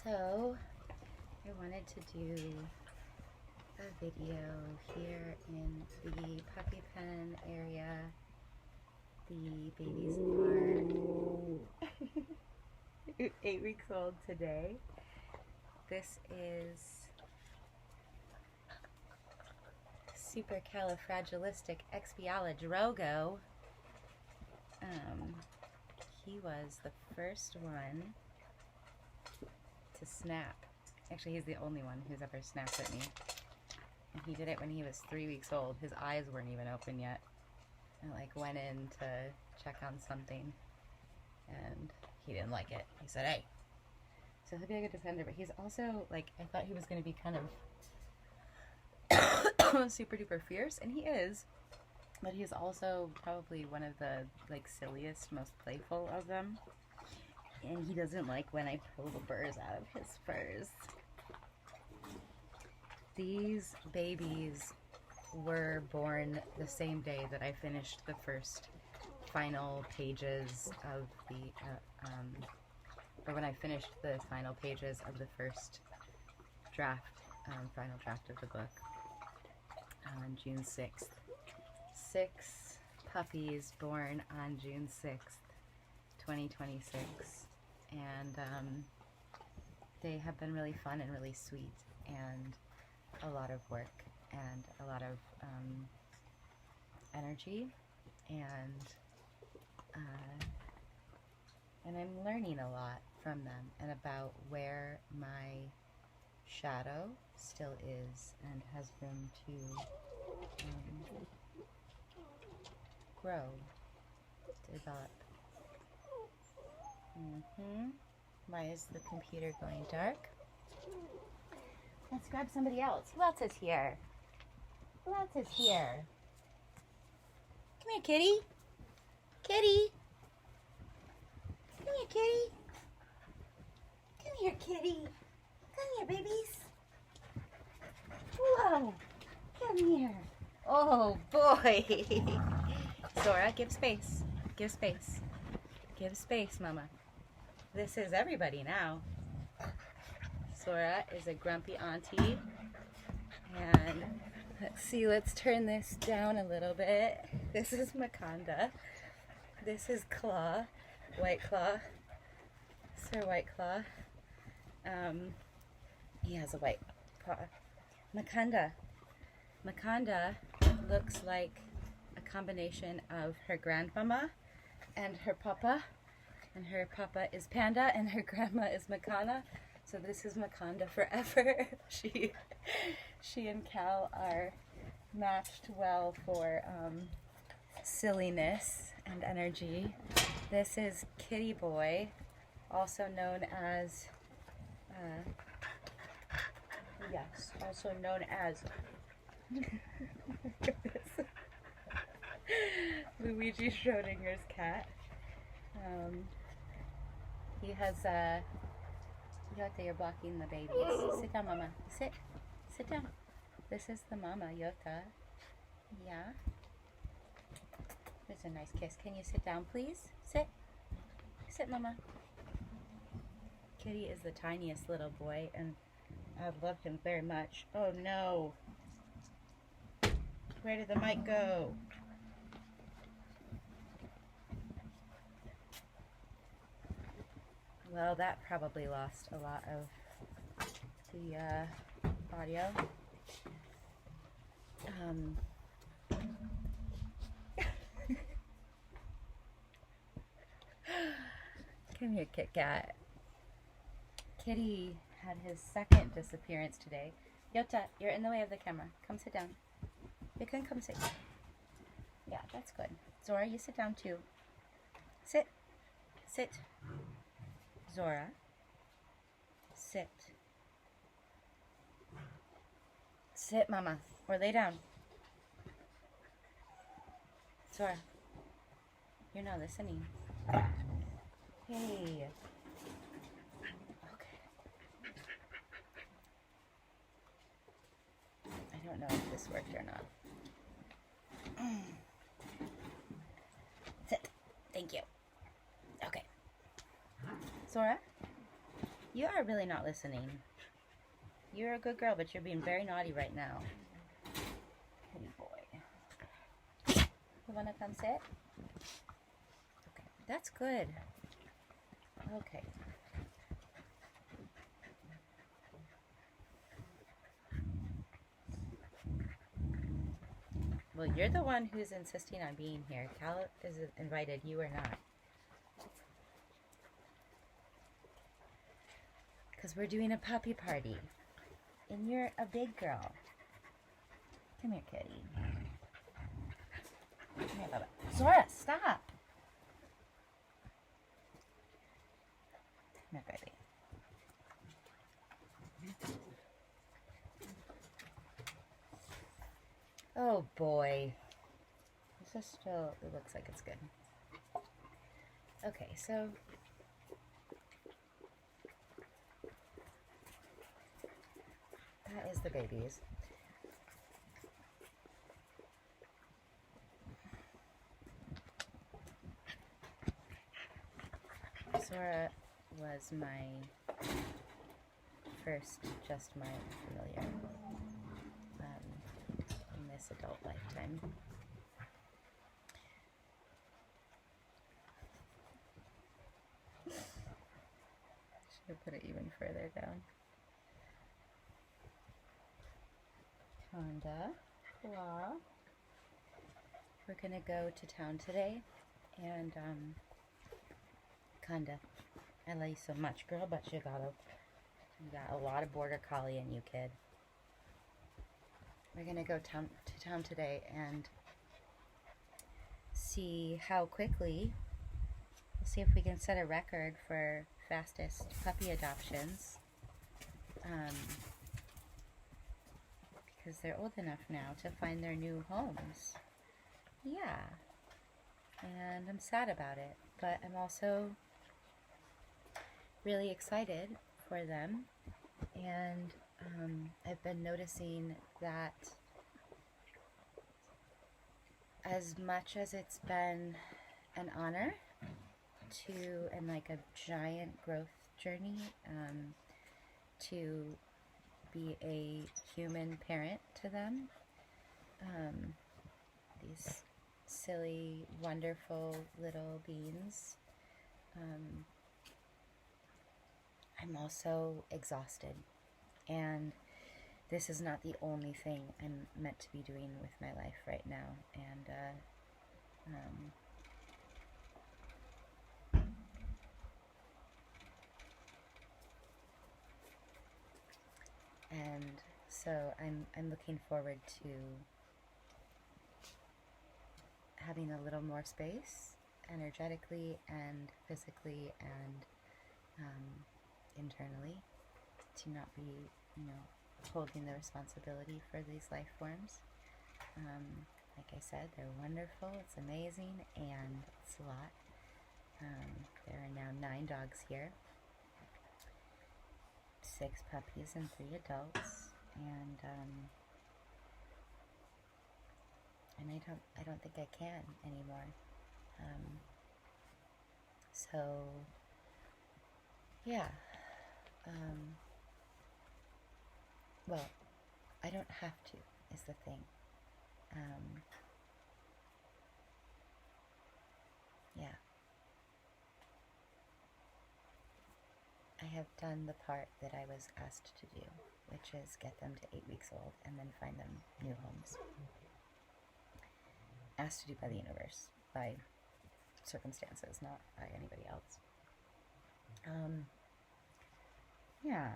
So I wanted to do a video here in the puppy pen area. The babies are 8 weeks old today. This is Supercalifragilisticexpialidocious. He was the first one to snap. Actually, he's the only one who's ever snapped at me. And he did it when he was 3 weeks old. His eyes weren't even open yet. I went in to check on something and he didn't like it. He said, "Hey." So he'll be a good defender, but he's also I thought he was going to be kind of super duper fierce, and he is. But he's also probably one of the silliest, most playful of them. And he doesn't like when I pull the burrs out of his furs. These babies were born the same day that I finished the first final pages of the, or when I finished the final pages of the first final draft of the book on June 6th. 6 puppies born on June 6th, 2026. And they have been really fun and really sweet, and a lot of work and a lot of energy, and I'm learning a lot from them and about where my shadow still is and has room to grow, develop. Why is the computer going dark? Let's grab somebody else. Who else is here? Who else is here? Come here, kitty. Kitty. Come here, kitty. Come here, kitty. Come here, babies. Whoa. Come here. Oh, boy. Zora, give space. Give space. Give space, Mama. This is everybody now. Zora is a grumpy auntie. And let's turn this down a little bit. This is Makanda. This is Claw, White Claw, Sir White Claw. He has a white paw. Makanda looks like a combination of her grandmama and her papa. And her papa is Panda, and her grandma is Makana. So this is Makanda forever. She and Cal are matched well for silliness and energy. This is Kitty Boy, also known as Luigi Schrodinger's cat. He has Yota, you're blocking the babies. Sit down, Mama. Sit down. This is the mama, Yota. Yeah. There's a nice kiss. Can you sit down, please? Sit, Mama. Kitty is the tiniest little boy, and I've loved him very much. Oh no. Where did the mic go? Well, that probably lost a lot of the audio. Come here, Kit Kat. Kitty had his second disappearance today. Yota, you're in the way of the camera. Come sit down. You can come sit. Yeah, that's good. Zora, you sit down too. Sit. Zora, sit. Sit, Mama, or lay down. Zora, you're not listening. Hey. Okay. I don't know if this worked or not. Sit. Thank you. Okay. Zora? You are really not listening. You're a good girl, but you're being very naughty right now. Good boy. You want to come sit? Okay, that's good. Okay. Well, you're the one who's insisting on being here. Cal is invited, you are not. Because we're doing a puppy party. And you're a big girl. Come here, kitty. Come here, Bubba. Zora, stop. Come here, baby. Oh boy. This is still, it looks like it's good. Okay, so that is the babies. Zora was my first just my familiar in this adult lifetime. Should have put it even further down. Conda, Clara. We're gonna go to town today, and Conda, I love you so much, girl, but you got a lot of border collie in you, kid. We're gonna go to town today and see how quickly. We'll see if we can set a record for fastest puppy adoptions. Because they're old enough now to find their new homes. Yeah. And I'm sad about it, but I'm also really excited for them. And I've been noticing that as much as it's been an honor and like a giant growth journey to be a human parent to them, these silly, wonderful little beings, I'm also exhausted, and this is not the only thing I'm meant to be doing with my life right now, and so I'm looking forward to having a little more space, energetically and physically and internally, to not be, holding the responsibility for these life forms. Like I said, they're wonderful, it's amazing, and it's a lot. There are now 9 dogs here, 6 puppies and 3 adults, and I don't think I can anymore. So yeah. Well, I don't have to, is the thing. Yeah. I have done the part that I was asked to do, which is get them to 8 weeks old and then find them new homes. Asked to do by the universe, by circumstances, not by anybody else. Yeah.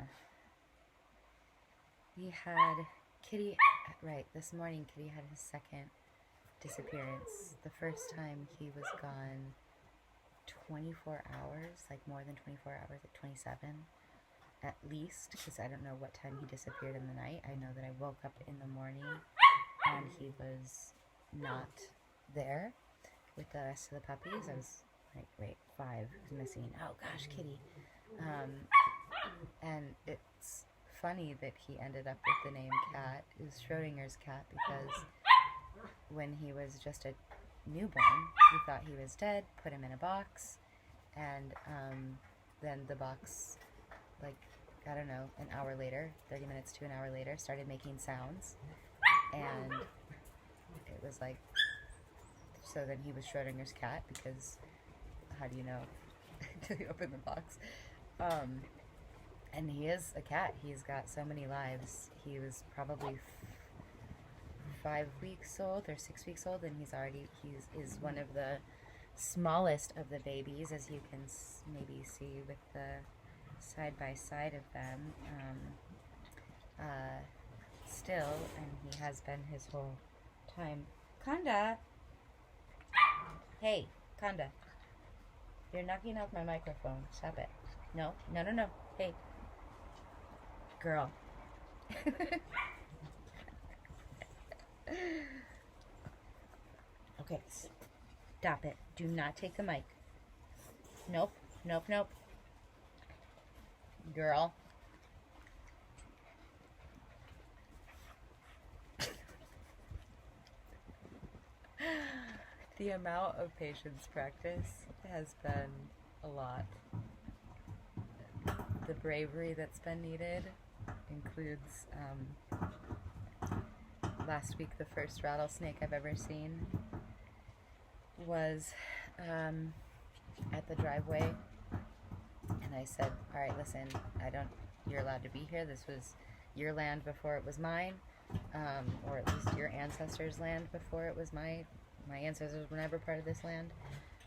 We had Kitty, right, this morning Kitty had his second disappearance. The first time he was gone 24 hours, like more than 24 hours, like 27 at least, because I don't know what time he disappeared in the night. I know that I woke up in the morning and he was not there with the rest of the puppies. I was like, wait, 5 is missing. Oh gosh, Kitty. And it's funny that he ended up with the name Cat. It was Schrodinger's cat, because when he was just a newborn, we thought he was dead, put him in a box, and then the box like, I don't know, an hour later, 30 minutes to an hour later, started making sounds. And it was like, so then he was Schrodinger's cat, because how do you know until you open the box? And he is a cat. He's got so many lives. He was probably 5 weeks old or 6 weeks old, and he's is one of the smallest of the babies, as you can maybe see with the side by side of them. Still, and he has been his whole time. Kanda! Hey, Kanda. You're knocking off my microphone. Stop it. No, no, no, no. Hey. Girl. Okay, stop it. Do not take the mic. Nope, nope, nope. Girl. The amount of patience practice has been a lot. The bravery that's been needed includes, last week the first rattlesnake I've ever seen was at the driveway, and I said, all right, listen, you're allowed to be here. This was your land before it was mine, or at least your ancestors' land before it was my ancestors were never part of this land.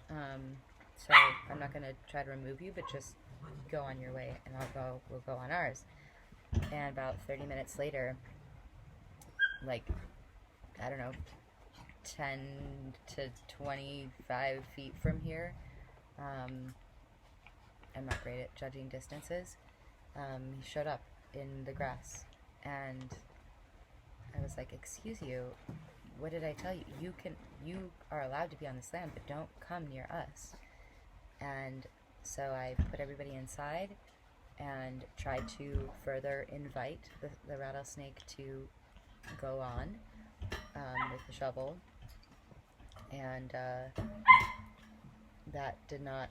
So I'm not going to try to remove you, but just go on your way, and we'll go on ours. And about 30 minutes later, like, I don't know, 10 to 25 feet from here, I'm not great at judging distances, he showed up in the grass, and I was like, excuse you, what did I tell you? You are allowed to be on this land, but don't come near us. And so I put everybody inside and tried to further invite the rattlesnake to go on with the shovel, and that did not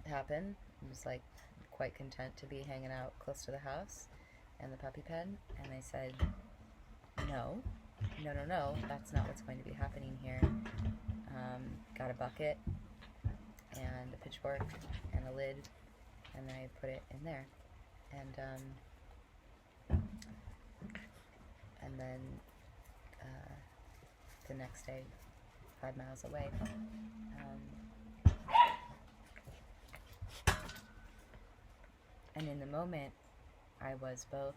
happen. I was like quite content to be hanging out close to the house and the puppy pen, and I said, no, that's not what's going to be happening here. Got a bucket and a pitchfork and a lid, and then I put it in there, and then the next day, 5 miles away, and in the moment I was both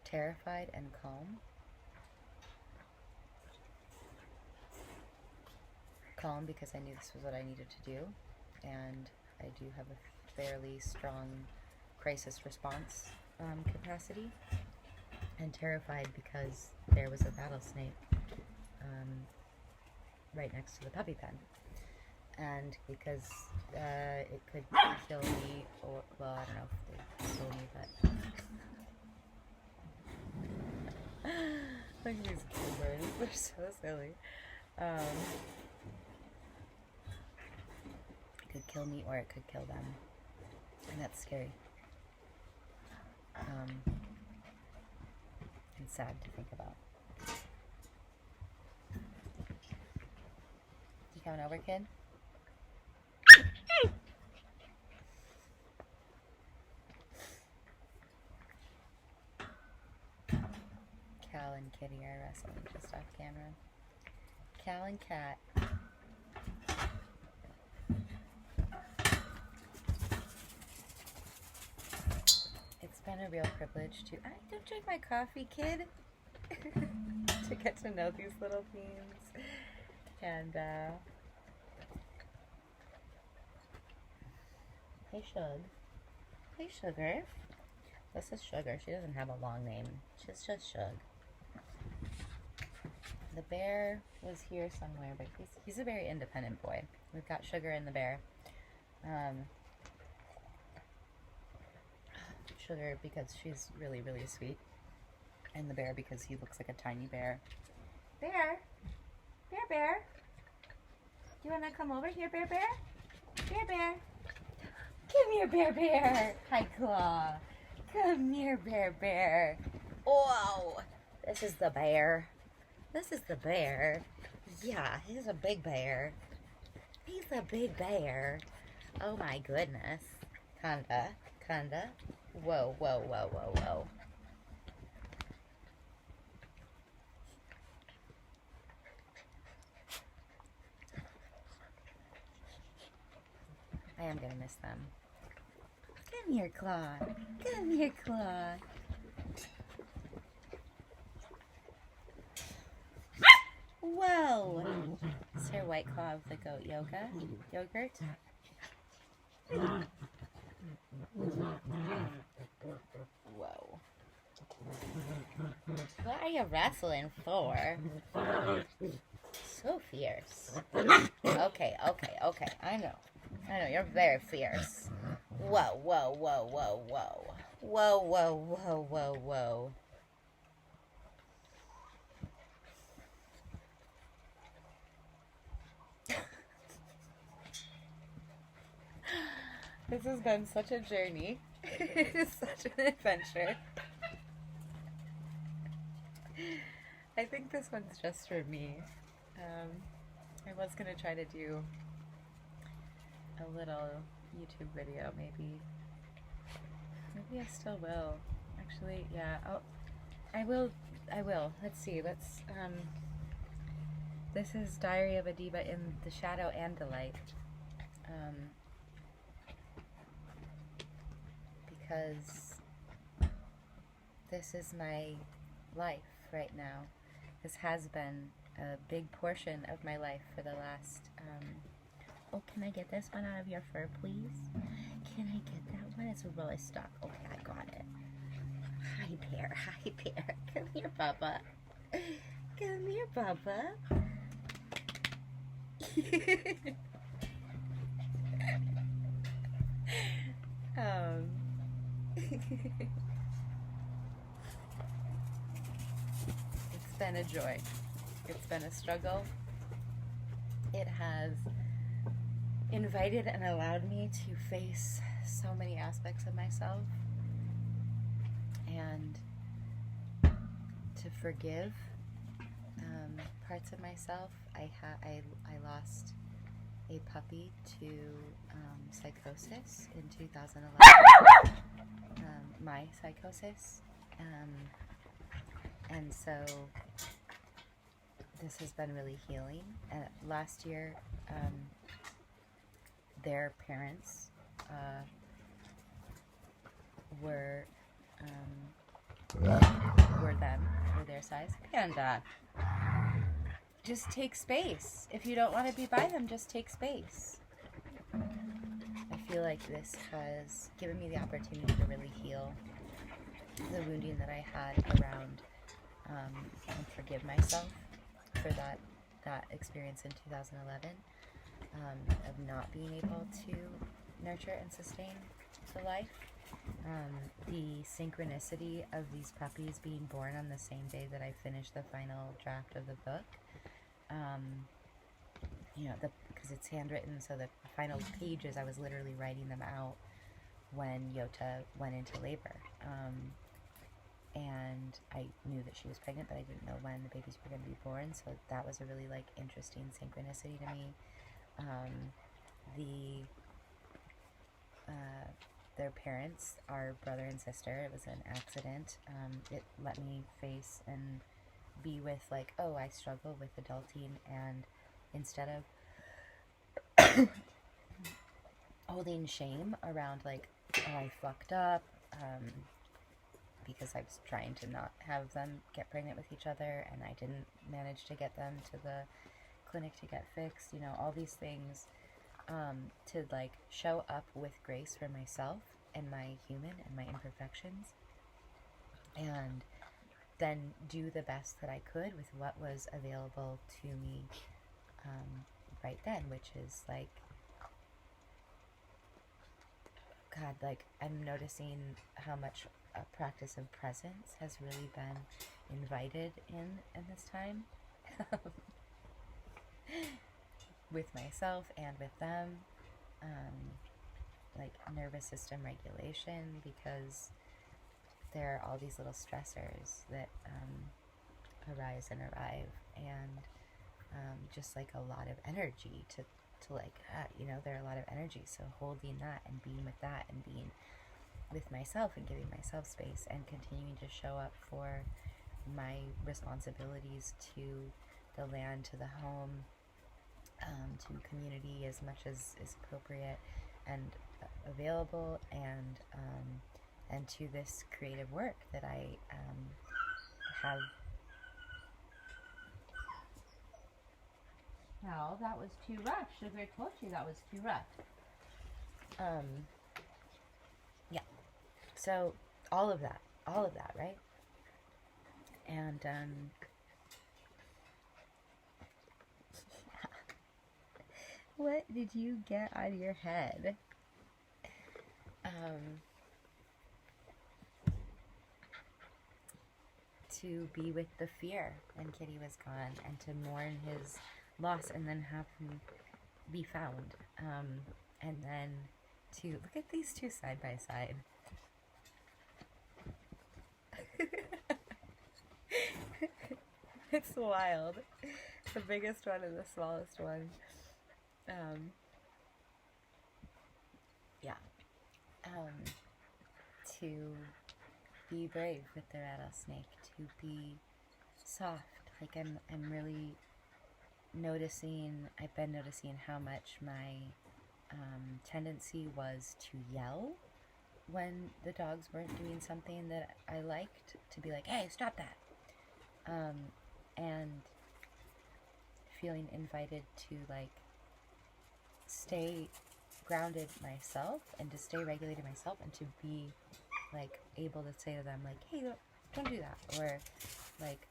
terrified and calm. Calm because I knew this was what I needed to do, and I do have a fairly strong crisis response capacity, and terrified because there was a rattlesnake right next to the puppy pen, and because it could kill me, or, well, I don't know if they kill me, but look at these birds, they're so silly. It could kill me or it could kill them, and that's scary, and sad to think about. You coming over, kid? Cal and Kitty are wrestling just off camera. Cal and Cat. It's been a real privilege to... don't drink my coffee, kid. To get to know these little beings. And, hey, Shug. Hey, Sugar. This is Sugar. She doesn't have a long name. She's just Shug. The bear was here somewhere, but he's a very independent boy. We've got Sugar and the bear. Sugar because she's really, really sweet. And the bear because he looks like a tiny bear. Bear? Bear? Do you want to come over here, Bear? Bear? Come here, Bear Bear. Hi, Claw. Come here, Bear Bear. Whoa. This is the bear. This is the bear. Yeah, he's a big bear. He's a big bear. Oh my goodness. Kinda. Whoa, whoa, whoa, whoa, whoa. I am gonna miss them. Come here, Claw. Come here, Claw. Whoa! Is her White Claw of the goat yogurt? Whoa. What are you wrestling for? So fierce. Okay. I know, you're very fierce. Whoa. Whoa. This has been such a journey. It is such an adventure. I think this one's just for me. I was going to try to do a little YouTube video, maybe. Maybe I still will. Actually, yeah. I will. Let's see. This is Diary of a Diva in the Shadow and the Light. Because this is my life right now. This has been a big portion of my life for the last, oh, can I get this one out of your fur, please? Can I get that one? It's really stuck. Okay, I got it. Hi, Bear. Come here, Papa. Come here, Papa. It's been a joy. It's been a struggle. It has invited and allowed me to face so many aspects of myself and to forgive parts of myself. I lost a puppy to psychosis in 2011. My psychosis. And so this has been really healing. Last year, their parents were their size. Panda. Just take space. If you don't want to be by them, just take space. I feel like this has given me the opportunity to really heal the wounding that I had around and forgive myself for that experience in 2011 of not being able to nurture and sustain the life. The synchronicity of these puppies being born on the same day that I finished the final draft of the book. Because it's handwritten, so the final pages, I was literally writing them out when Yota went into labor. And I knew that she was pregnant, but I didn't know when the babies were going to be born, so that was a really, interesting synchronicity to me. Their parents are brother and sister. It was an accident. It let me face and be with, I struggle with adulting, and instead of holding shame around, I fucked up, because I was trying to not have them get pregnant with each other, and I didn't manage to get them to the clinic to get fixed, all these things, to show up with grace for myself and my human and my imperfections, and then do the best that I could with what was available to me right then, which is I'm noticing how much a practice of presence has really been invited in this time with myself and with them. like nervous system regulation, because there are all these little stressors that arise and arrive, and just like a lot of energy to like, you know, there are a lot of energy. So holding that and being with that and being with myself and giving myself space and continuing to show up for my responsibilities to the land, to the home, to community as much as is appropriate and available, and to this creative work that I have. No, that was too rough. Sugar told you that was too rough. Yeah. So all of that, right? And what did you get out of your head? To be with the fear when Kitty was gone, and to mourn his loss, and then have him be found, and then to look at these two side by side. It's wild. The biggest one and the smallest one. Yeah. To be brave with the rattlesnake, to be soft. Like I'm really I've been noticing how much my tendency was to yell when the dogs weren't doing something that I liked, to be like, hey, stop that. And feeling invited to like stay grounded myself and to stay regulated myself, and to be like able to say to them like, hey, don't do that. Or like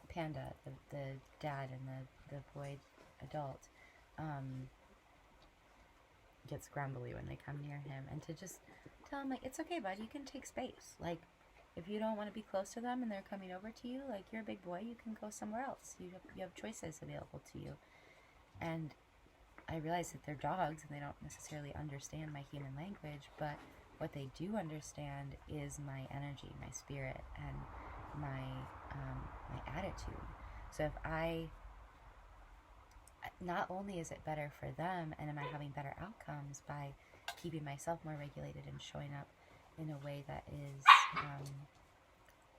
Panda, the dad and the boy adult, gets grumbly when they come near him, and to just tell him like, it's okay, bud, you can take space. Like, if you don't want to be close to them and they're coming over to you, like, you're a big boy, you can go somewhere else. You have choices available to you. And I realize that they're dogs and they don't necessarily understand my human language, but what they do understand is my energy, my spirit, and my attitude. So if not only is it better for them, and am I having better outcomes by keeping myself more regulated and showing up in a way that is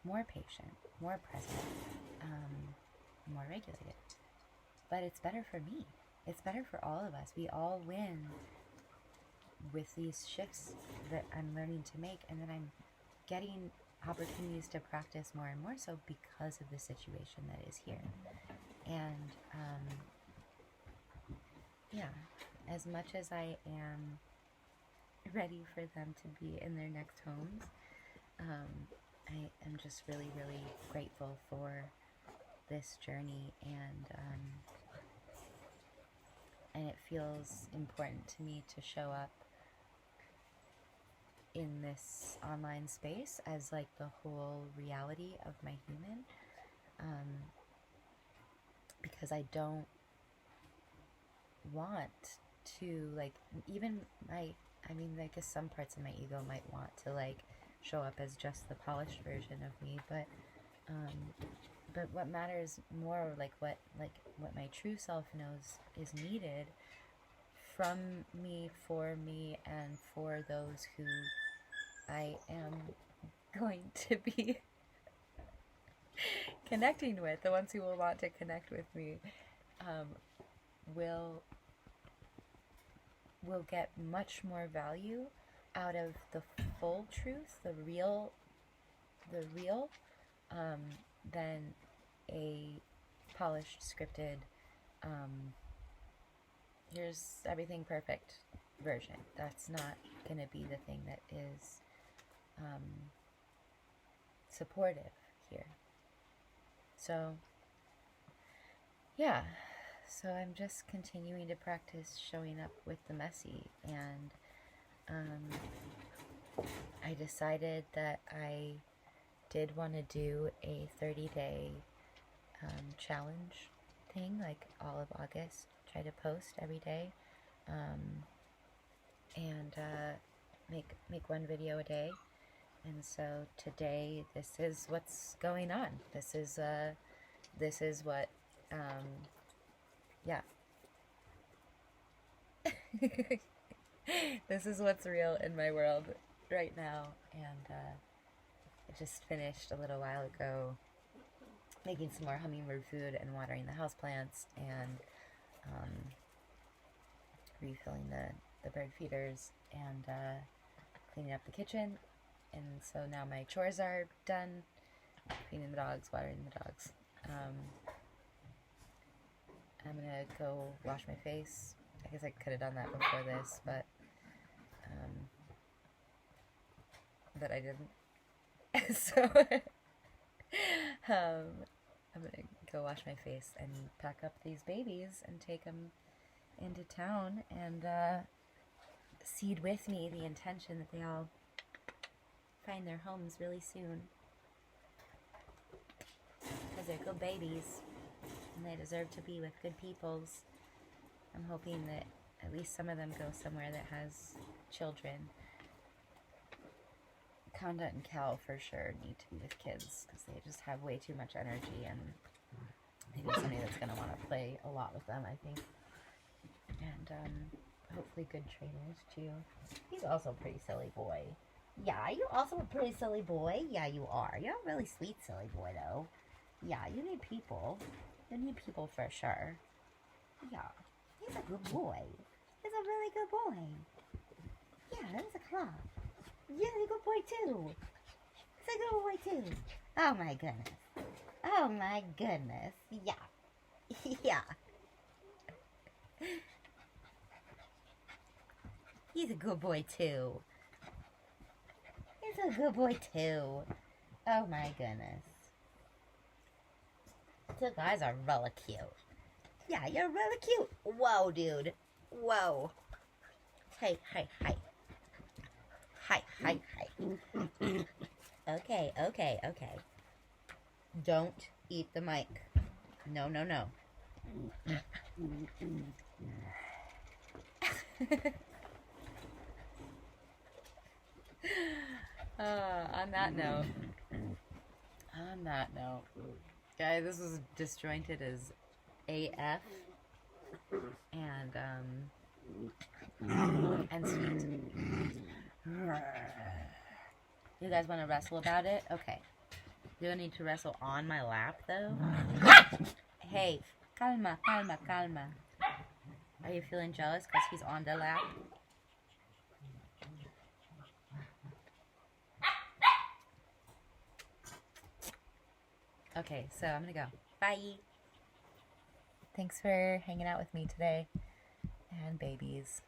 more patient, more present, more regulated, but it's better for me. It's better for all of us. We all win with these shifts that I'm learning to make, and that I'm getting opportunities to practice more and more so because of the situation that is here. And yeah, as much as I am ready for them to be in their next homes, I am just really, really grateful for this journey, and it feels important to me to show up in this online space as like the whole reality of my human, because I don't want to like, even I guess some parts of my ego might want to like show up as just the polished version of me, but what matters more, like what my true self knows is needed from me, for me, and for those who I am going to be connecting with, the ones who will want to connect with me, will get much more value out of the full truth, the real, than a polished, scripted, here's everything perfect version. That's not going to be the thing that is supportive here. So, yeah. So I'm just continuing to practice showing up with the messy, and I decided that I did want to do a 30-day challenge thing, like all of August, try to post every day, and make one video a day. And so today, this is what's going on. This is what, yeah. This is what's real in my world right now. And I just finished a little while ago making some more hummingbird food and watering the houseplants and refilling the bird feeders and cleaning up the kitchen. And so now my chores are done, feeding the dogs, watering the dogs. I'm gonna go wash my face. I guess I could have done that before this, but I didn't. So I'm gonna go wash my face and pack up these babies and take them into town and seed with me the intention that they all find their homes really soon, because they're good babies and they deserve to be with good peoples. I'm hoping that at least some of them go somewhere that has children. Conda and Cal for sure need to be with kids because they just have way too much energy, and they need somebody that's going to want to play a lot with them, I think. And hopefully good trainers too. He's also a pretty silly boy. Yeah, you're also a pretty silly boy. Yeah, you are. You're a really sweet silly boy, though. Yeah, you need people. You need people for sure. Yeah, he's a good boy. He's a really good boy. Yeah, he's a claw. Yeah, he's a good boy, too. He's a good boy, too. Oh, my goodness. Oh, my goodness. Yeah. Yeah. He's a good boy, too. He's a good boy, too. Oh, my goodness. You guys are really cute. Yeah, you're really cute. Whoa, dude. Whoa. Hey, hey, hey. Hi, hi, hi. Okay, okay, okay. Don't eat the mic. No, no, no. On that note, guys, this was disjointed as AF and sweet. You guys want to wrestle about it? Okay. You don't need to wrestle on my lap, though. Hey, calma, calma, calma. Are you feeling jealous because he's on the lap? Okay, so I'm gonna go. Bye. Thanks for hanging out with me today. And babies.